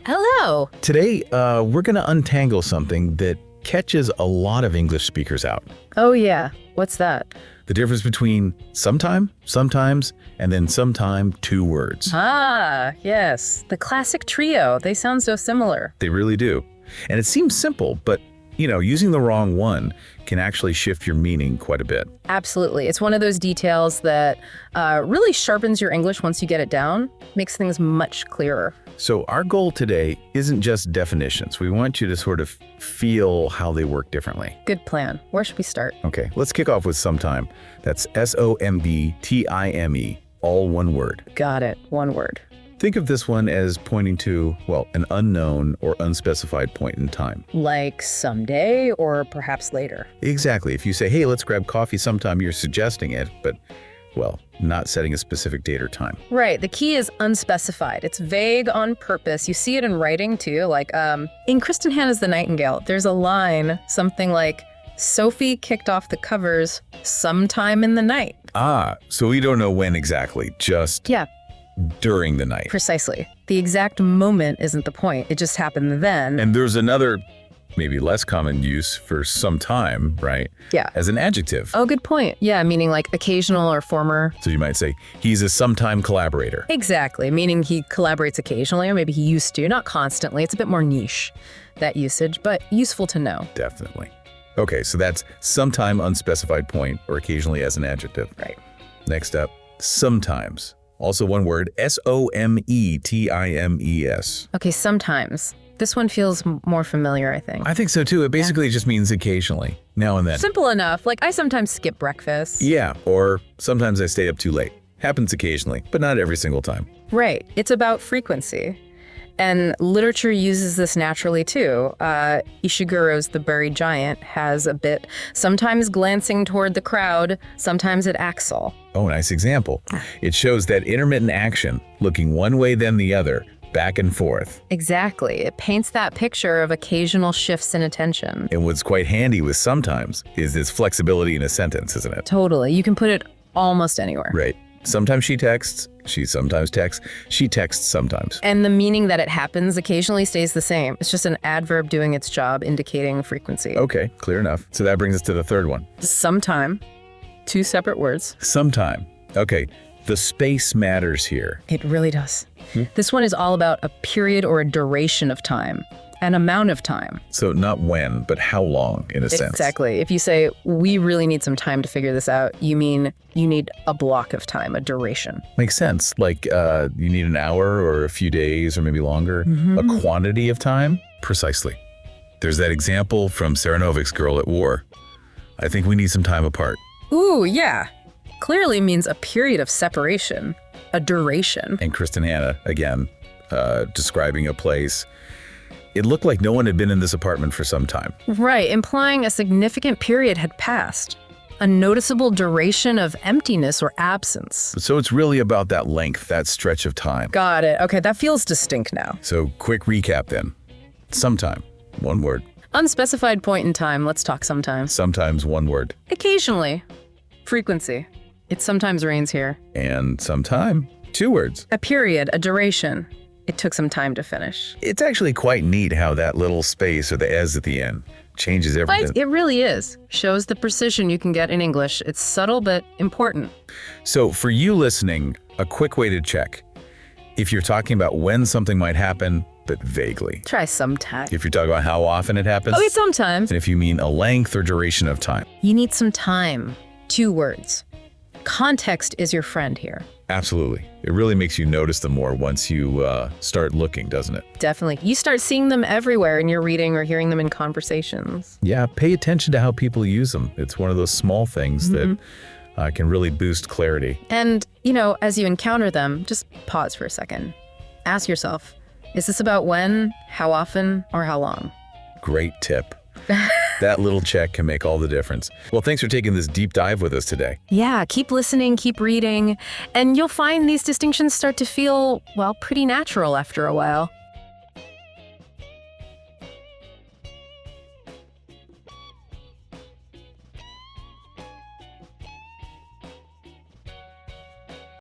Hello. Today, we're going to untangle something that catches a lot of English speakers out. Oh, yeah. What's that? The difference between sometime, sometimes, and then sometime, two words. Ah, yes. The classic trio. They sound so similar. They really do. And it seems simple, but, using the wrong one can actually shift your meaning quite a bit. Absolutely. It's one of those details that really sharpens your English once you get it down, makes things much clearer. So our goal today isn't just definitions. We want you to sort of feel how they work differently. Good plan. Where should we start? Okay, let's kick off with sometime. That's S-O-M-B-T-I-M-E, all one word. Got it. One word. Think of this one as pointing to, an unknown or unspecified point in time. Like someday or perhaps later. Exactly. If you say, hey, let's grab coffee sometime, you're suggesting it, but, not setting a specific date or time. Right. The key is unspecified. It's vague on purpose. You see it in writing too. Like in Kristen Hanna's The Nightingale, there's a line, something like, Sophie kicked off the covers sometime in the night. Ah, so we don't know when exactly, just during the night. Precisely. The exact moment isn't the point. It just happened then. And there's another, maybe less common use for sometime, right? Yeah. As an adjective. Oh, good point. Yeah, meaning like occasional or former. So you might say, he's a sometime collaborator. Exactly, meaning he collaborates occasionally, or maybe he used to, not constantly. It's a bit more niche, that usage, but useful to know. Definitely. Okay, so that's sometime unspecified point, or occasionally as an adjective. Right. Next up, sometimes. Also one word, S-O-M-E-T-I-M-E-S. Okay, sometimes. This one feels more familiar, I think. I think so too. It basically just means occasionally, now and then. Simple enough. Like, I sometimes skip breakfast. Yeah, or sometimes I stay up too late. Happens occasionally, but not every single time. Right. It's about frequency. And literature uses this naturally too. Ishiguro's The Buried Giant has a bit, sometimes glancing toward the crowd, sometimes at Axel. Oh, nice example. It shows that intermittent action, looking one way then the other, back and forth. Exactly. It paints that picture of occasional shifts in attention. And what's quite handy with sometimes is this flexibility in a sentence, isn't it? Totally. You can put it almost anywhere. Right. Sometimes she texts, she sometimes texts, she texts sometimes. And the meaning that it happens occasionally stays the same. It's just an adverb doing its job, indicating frequency. Okay, clear enough. So that brings us to the third one. Sometime. Two separate words. Sometime. Okay, the space matters here. It really does. This one is all about a period or a duration of time. An amount of time. So not when, but how long, in a sense. Exactly. If you say, we really need some time to figure this out, you mean you need a block of time, a duration. Makes sense. Like you need an hour or a few days or maybe longer. A quantity of time? Precisely. There's that example from Saranovich's Girl at War. I think we need some time apart. Ooh, yeah. Clearly means a period of separation, a duration. And Kristen Hanna, again, describing a place. It looked like no one had been in this apartment for some time. Right, implying a significant period had passed. A noticeable duration of emptiness or absence. So it's really about that length, that stretch of time. Got it. Okay, that feels distinct now. So quick recap then. Sometime, one word. Unspecified point in time, let's talk sometime. Sometimes one word. Occasionally. Frequency. It sometimes rains here. And sometime, two words. A period, a duration. It took some time to finish. It's actually quite neat how that little space or the "s" at the end changes everything. It really is. Shows the precision you can get in English. It's subtle but important. So for you listening, a quick way to check. If you're talking about when something might happen, but vaguely. Try sometime. If you're talking about how often it happens. Okay, sometimes. And if you mean a length or duration of time. You need some time. Two words. Context is your friend here. Absolutely. It really makes you notice them more once you start looking, doesn't it? Definitely. You start seeing them everywhere in your reading or hearing them in conversations. Yeah, pay attention to how people use them. It's one of those small things that can really boost clarity. And, as you encounter them, just pause for a second. Ask yourself, is this about when, how often, or how long? Great tip. That little check can make all the difference. Well, thanks for taking this deep dive with us today. Yeah, keep listening, keep reading, and you'll find these distinctions start to feel, pretty natural after a while.